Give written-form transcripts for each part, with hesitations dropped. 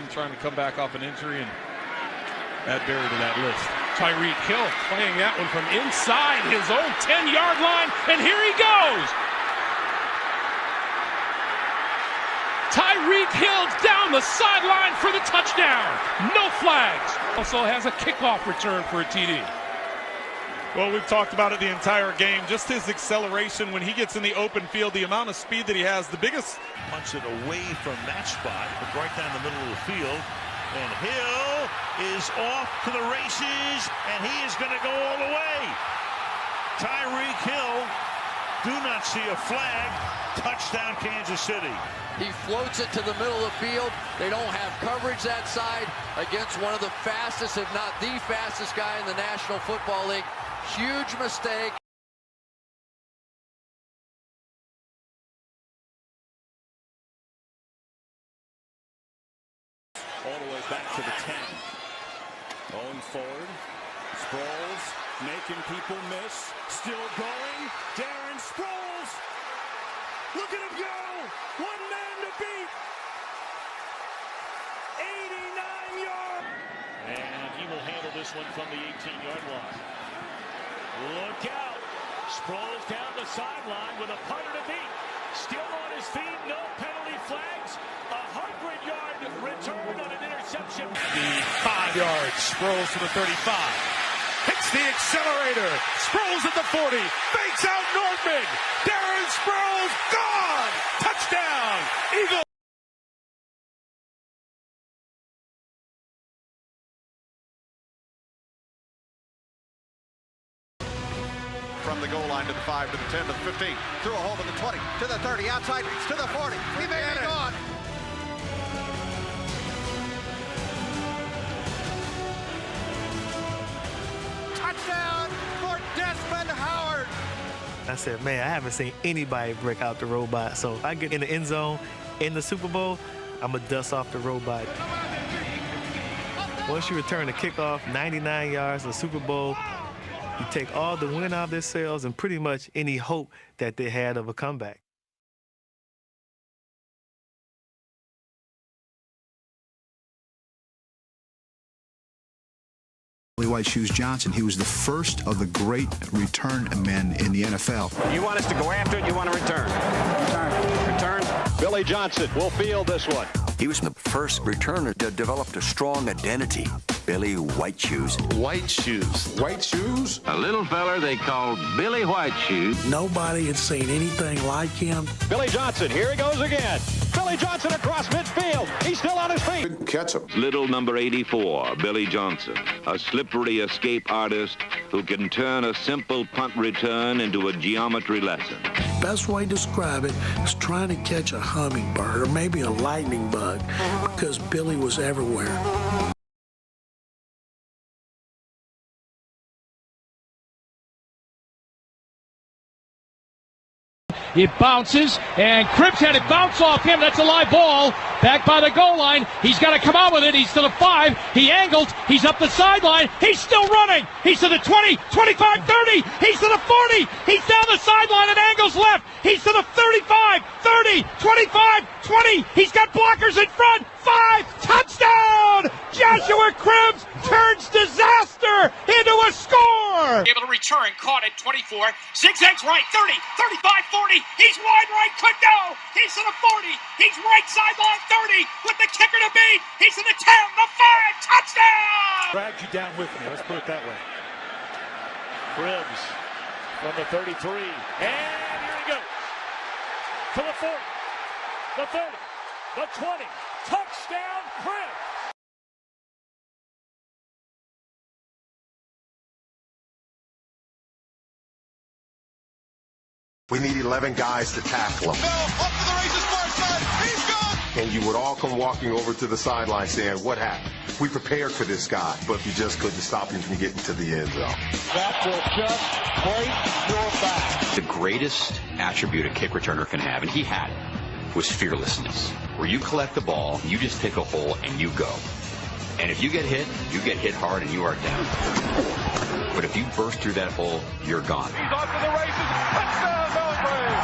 trying to come back off an injury, and add Barry to that list. Tyreek Hill playing that one from inside his own 10-yard line, and here he goes. Tyreek Hill down the sideline for the touchdown. No flags. Also has a kickoff return for a TD. Well, we've talked about it the entire game. Just his acceleration when he gets in the open field, the amount of speed that he has, the biggest. Punch it away from that spot, but right down the middle of the field. And Hill is off to the races, and he is going to go all the way. Tyreek Hill, do not see a flag. Touchdown, Kansas City. He floats it to the middle of the field. They don't have coverage that side against one of the fastest, if not the fastest guy in the National Football League. Huge mistake. All the way back to the 10. Going forward. Sproles making people miss. Still going. Darren Sproles. Look at him go. One man to beat. 89 yards. And he will handle this one from the 18-yard line. Look out. Sproles down the sideline with a punter to beat. Still on his feet. No penalty flags. 100-yard return on an interception. The 5 yards. Sproles to the 35. Hits the accelerator. Sproles at the 40. Fakes out Nordman. Darren Sproles gone. Touchdown. Eagles. From the goal line to the 5, to the 10, to the 15, through a hole to the 20, to the 30, outside, to the 40. He may be gone. Touchdown for Desmond Howard. I said, man, I haven't seen anybody break out the robot. So if I get in the end zone in the Super Bowl, I'm going to dust off the robot. Once you return the kickoff, 99 yards, the Super Bowl, you take all the wind out of their sails and pretty much any hope that they had of a comeback. Billy White Shoes Johnson, he was the first of the great return men in the NFL. You want us to go after it, you want to return? Return. Billy Johnson will field this one. He was the first returner that developed a strong identity. Billy White Shoes. White Shoes. White Shoes? A little feller they called Billy White Shoes. Nobody had seen anything like him. Billy Johnson, here he goes again. Billy Johnson across midfield. He's still on his feet. Couldn't catch him. Little number 84, Billy Johnson. A slippery escape artist who can turn a simple punt return into a geometry lesson. Best way to describe it is trying to catch a hummingbird or maybe a lightning bug because Billy was everywhere. It bounces, and Cripps had it bounce off him. That's a live ball. Back by the goal line. He's got to come out with it. He's to the 5. He angles. He's up the sideline. He's still running. He's to the 20, 25, 30. He's to the 40. He's down the sideline and angles left. He's to the 35, 30, 25, 20. He's got blockers in front. 5. Touchdown! Joshua Cripps turns disaster into a score! Able to return, caught at 24, zigzags right, 30, 35, 40, he's wide right, could go, he's to the 40, he's right sideline 30, with the kicker to beat, he's to the 10, the 5, touchdown! Dragged you down with me, let's put it that way. Cripps from the 33, and here he goes, to the 40, the 30, the 20, touchdown Cripps! We need 11 guys to tackle him. No, up to the races, far side. He's gone. And you would all come walking over to the sideline saying, what happened? We prepared for this guy, but you just couldn't stop him from getting to the end zone. That will just break your back. The greatest attribute a kick returner can have, and he had it, was fearlessness. Where you collect the ball, you just pick a hole, and you go. And if you get hit hard, and you are down. But if you burst through that hole, you're gone. He's off to the races. Touchdown, Belgrade.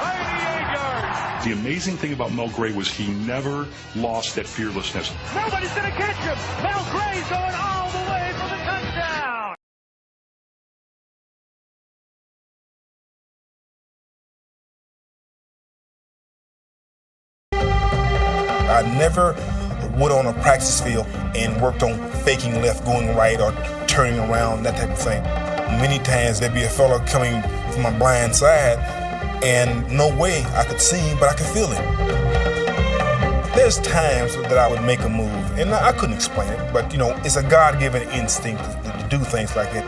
98 yards. The amazing thing about Mel Gray was he never lost that fearlessness. Nobody's going to catch him. Mel Gray's going all the way for the touchdown. I never went on a practice field and worked on faking left, going right, or turning around, that type of thing. Many times there'd be a fella coming from my blind side, and no way I could see him, but I could feel it. There's times that I would make a move, and I couldn't explain it, but, you know, it's a God-given instinct to do things like that.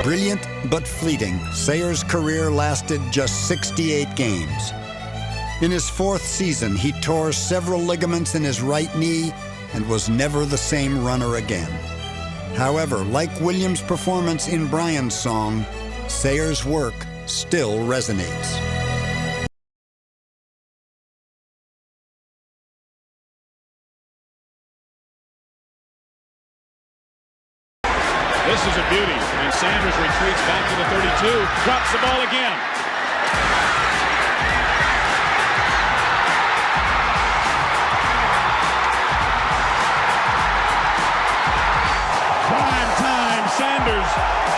Brilliant but fleeting, Sayers' career lasted just 68 games. In his 4th season, he tore several ligaments in his right knee and was never the same runner again. However, like Williams' performance in Brian's song, Sayers' work still resonates. This is a beauty, and Sanders retreats back to the 32, drops the ball again. Prime time, Sanders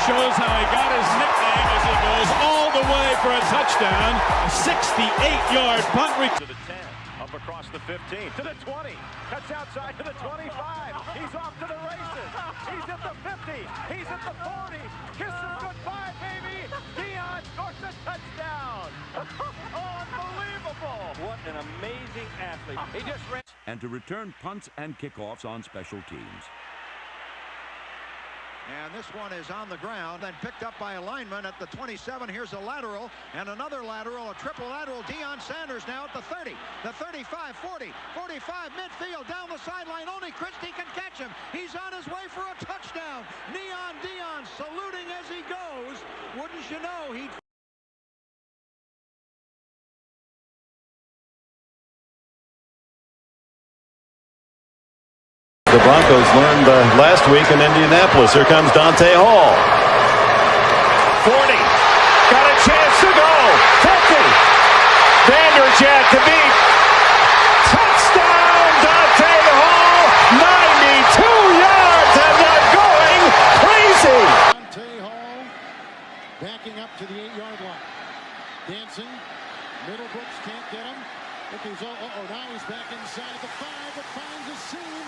shows how he got his nickname as he goes all the way for a touchdown. A 68-yard punt return. To the 10, up across the 15, to the 20, cuts outside to the 25. He's off to the races. He's at the 50. He's at the 40. Kiss him goodbye, baby. Deion scores a touchdown. Unbelievable. What an amazing athlete. He just ran. And to return punts and kickoffs on special teams. And this one is on the ground, then picked up by a lineman at the 27. Here's a lateral, and another lateral, a triple lateral. Deion Sanders now at the 30, the 35, 40, 45, midfield, down the sideline. Only Christie can catch him. He's on his way for a touchdown. Neon Deion saluting as he goes. Wouldn't you know, he'd... The Broncos learned last week in Indianapolis. Here comes Dante Hall. 40. Got a chance to go. 50. Vanderjagt to beat. Touchdown, Dante Hall. 92 yards and not going crazy. Dante Hall backing up to the 8-yard line. Dancing. Middlebrooks can't get him. Now he's back inside the 5, but finds a seam.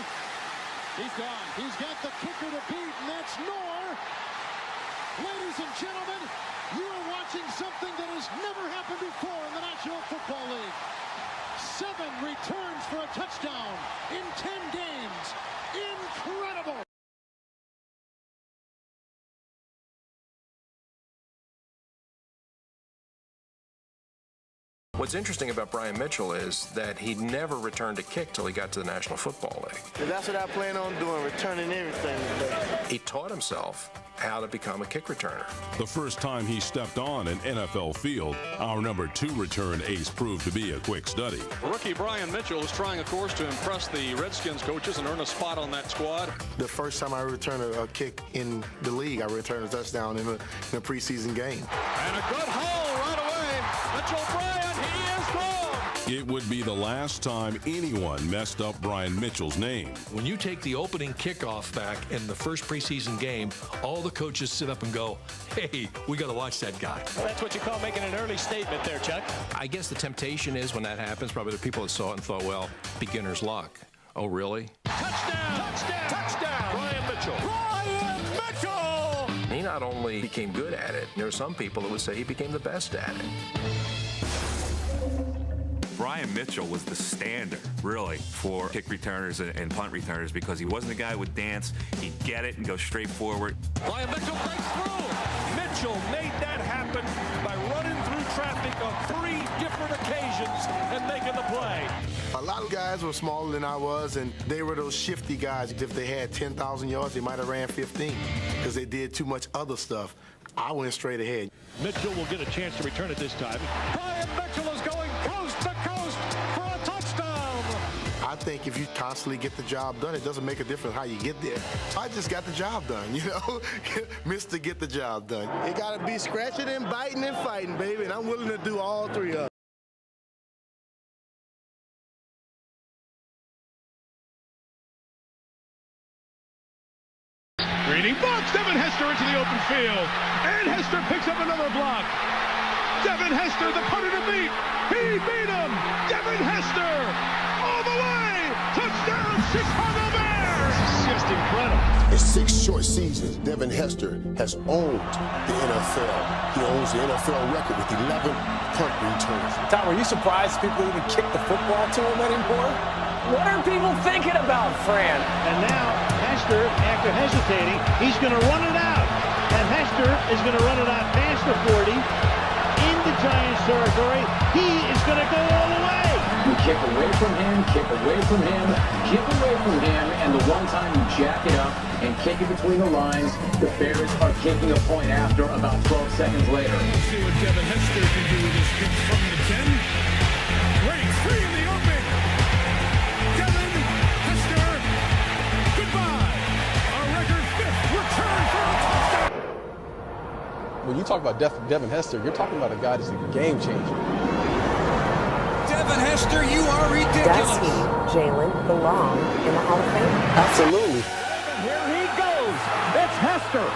He's gone. He's got the kicker to beat, and that's Knorr. Ladies and gentlemen, you are watching something that has never happened before in the National Football League. 7 returns for a touchdown in 10 games. Incredible. What's interesting about Brian Mitchell is that he never returned a kick till he got to the National Football League. That's what I plan on doing, returning everything today. He taught himself how to become a kick returner. The first time he stepped on an NFL field, our number 2 return ace proved to be a quick study. Rookie Brian Mitchell is trying, of course, to impress the Redskins coaches and earn a spot on that squad. The first time I returned a kick in the league, I returned a touchdown in a preseason game. And a good hole right away. Mitchell Bryant, he is gone. It would be the last time anyone messed up Brian Mitchell's name. When you take the opening kickoff back in the first preseason game, all the coaches sit up and go, hey, we got to watch that guy. Well, that's what you call making an early statement there, Chuck. I guess the temptation is when that happens, probably the people that saw it and thought, well, beginner's luck. Oh, really? Touchdown! Touchdown! Touchdown! Brian Mitchell! Brian Mitchell! He not only became good at it, there are some people that would say he became the best at it. Brian Mitchell was the standard, really, for kick returners and punt returners because he wasn't a guy who would dance. He'd get it and go straight forward. Brian Mitchell breaks through. Mitchell made that happen by running through traffic on 3 different occasions and making the play. A lot of guys were smaller than I was, and they were those shifty guys. If they had 10,000 yards, they might have ran 15 because they did too much other stuff. I went straight ahead. Mitchell will get a chance to return it this time. Brian Mitchell is going coast to coast for a touchdown. I think if you constantly get the job done, it doesn't make a difference how you get there. I just got the job done, you know? Mr. Get the Job Done. It got to be scratching and biting and fighting, baby, and I'm willing to do all three of them. Greening blocks Devin Hester into the open field. And Hester picks up another block. Devin Hester, the punter to beat. He beat him. Devin Hester all the way. Touchdown, Chicago Bears. It's just incredible. In 6 short seasons, Devin Hester has owned the NFL. He owns the NFL record with 11 punt returns. Tom, are you surprised people even kick the football to him anymore? What are people thinking about, Fran? And now Hester, after hesitating, he's going to run it out. And Hester is going to run it out past the 40 into Giants territory. He is going to go all the way. You kick away from him, give away from him, and the one time you jack it up and kick it between the lines, the Bears are kicking a point after about 12 seconds later. Let's see what Devin Hester can do with this kick from the 10. Great, free in the open. Devin Hester, goodbye. A record 5th return for a touchdown. When you talk about Devin Hester, you're talking about a guy that's a game changer. Devin Hester, you are ridiculous. Does he, Jalen, belong in the Hall of Fame? Absolutely. Here he goes. It's Hester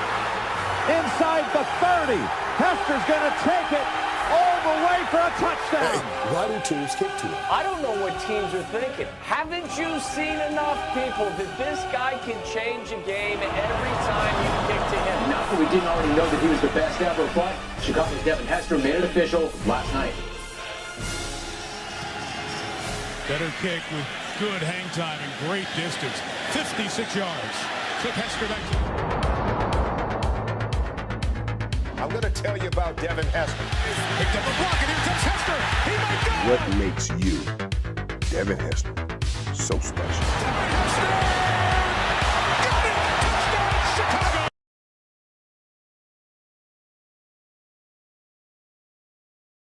inside the 30. Hester's going to take it all the way for a touchdown. Hey, why do teams kick to him? I don't know what teams are thinking. Haven't you seen enough people that this guy can change a game every time you kick to him? Not that we didn't already know that he was the best ever, but Chicago's Devin Hester made it official last night. Better kick with good hang time and great distance. 56 yards. Took Hester back to... I'm going to tell you about Devin Hester. Picked up a block, and here comes Hester. He might go. What makes you, Devin Hester, so special?